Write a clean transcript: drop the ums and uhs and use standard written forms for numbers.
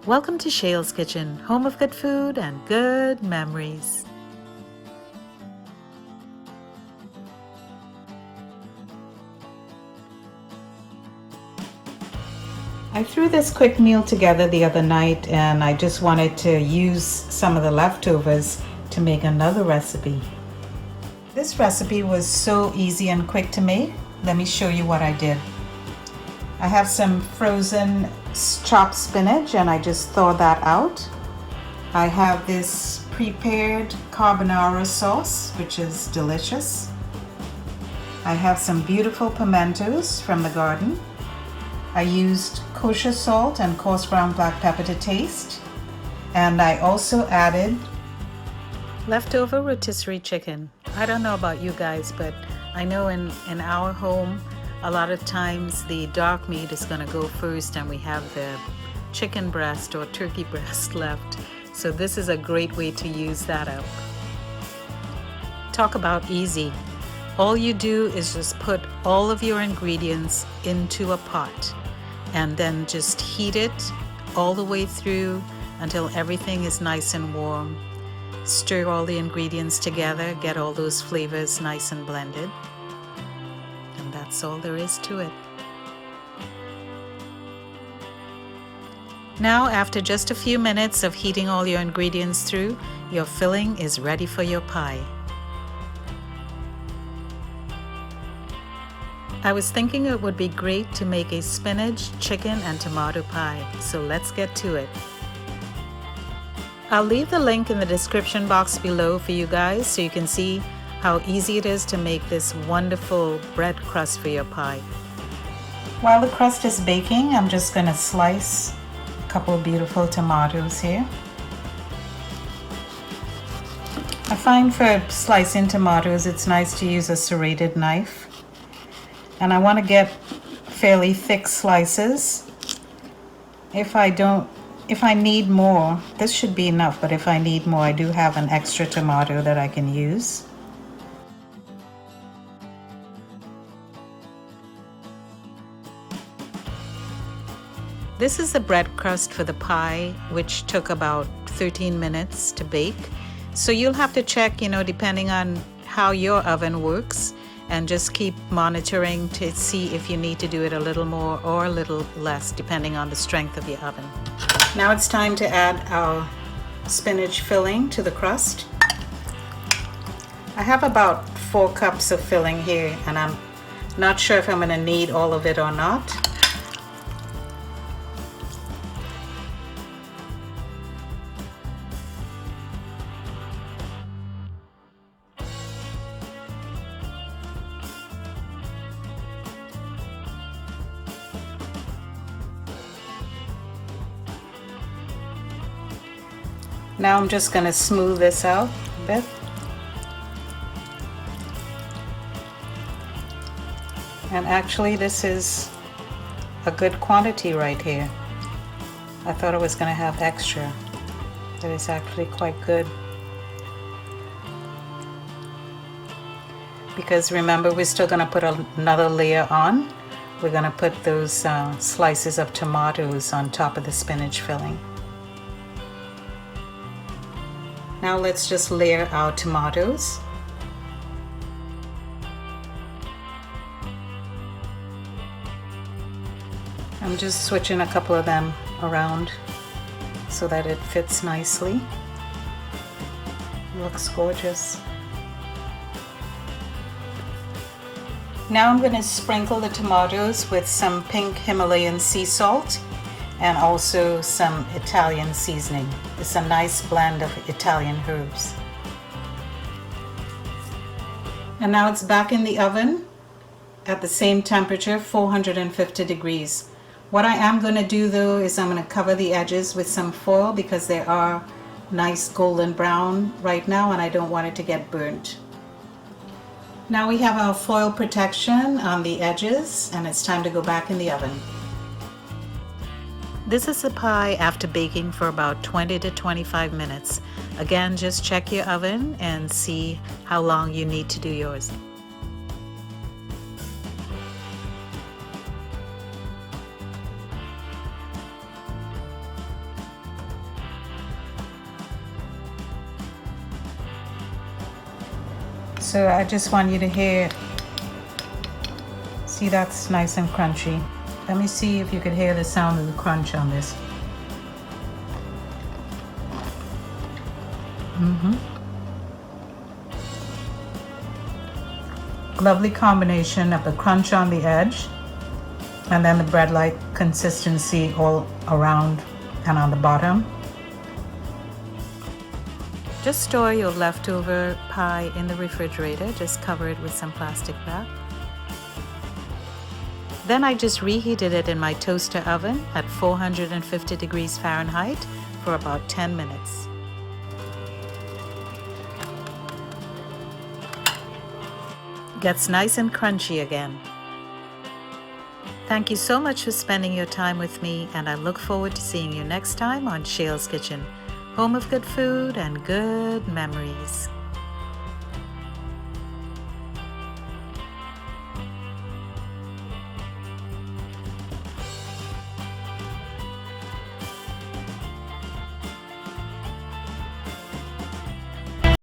Welcome to Shail's Kitchen, home of good food and good memories. I threw this quick meal together the other night and I just wanted to use some of the leftovers to make another recipe. This recipe was so easy and quick to make. Let me show you what I did. I have some frozen chopped spinach and I just thawed that out. I have this prepared carbonara sauce, which is delicious. I have some beautiful pimentos from the garden. I used kosher salt and coarse ground black pepper to taste. And I also added leftover rotisserie chicken. I don't know about you guys, but I know in our home, a lot of times the dark meat is going to go first and we have the chicken breast or turkey breast left. So this is a great way to use that up. Talk about easy. All you do is just put all of your ingredients into a pot and then just heat it all the way through until everything is nice and warm. Stir all the ingredients together, get all those flavors nice and blended. That's all there is to it. Now, after just a few minutes of heating all your ingredients through, your filling is ready for your pie. I was thinking it would be great to make a spinach, chicken, and tomato pie, so let's get to it. I'll leave the link in the description box below for you guys so you can see how easy it is to make this wonderful bread crust for your pie. While the crust is baking, I'm just going to slice a couple of beautiful tomatoes here. I find for slicing tomatoes it's nice to use a serrated knife. And I want to get fairly thick slices. If I need more, this should be enough, but if I need more, I do have an extra tomato that I can use. This is the bread crust for the pie, which took about 13 minutes to bake. So you'll have to check, depending on how your oven works, and just keep monitoring to see if you need to do it a little more or a little less, depending on the strength of your oven. Now it's time to add our spinach filling to the crust. I have about 4 cups of filling here, and I'm not sure if I'm going to need all of it or not. Now I'm just going to smooth this out a bit. And actually this is a good quantity right here. I thought I was going to have extra, but it's actually quite good. Because remember, we're still going to put another layer on. We're going to put those slices of tomatoes on top of the spinach filling. Now let's just layer our tomatoes. I'm just switching a couple of them around so that it fits nicely. Looks gorgeous. Now I'm going to sprinkle the tomatoes with some pink Himalayan sea salt and also some Italian seasoning. It's a nice blend of Italian herbs. And now it's back in the oven at the same temperature, 450 degrees. What I am going to do though is I'm going to cover the edges with some foil because they are nice golden brown right now and I don't want it to get burnt. Now we have our foil protection on the edges and it's time to go back in the oven. This is the pie after baking for about 20 to 25 minutes. Again, just check your oven and see how long you need to do yours. So I just want you to hear, see that's nice and crunchy. Let me see if you could hear the sound of the crunch on this. Lovely combination of the crunch on the edge and then the bread-like consistency all around and on the bottom. Just store your leftover pie in the refrigerator. Just cover it with some plastic wrap. Then I just reheated it in my toaster oven at 450 degrees Fahrenheit for about 10 minutes. Gets nice and crunchy again. Thank you so much for spending your time with me, and I look forward to seeing you next time on Shail's Kitchen, home of good food and good memories.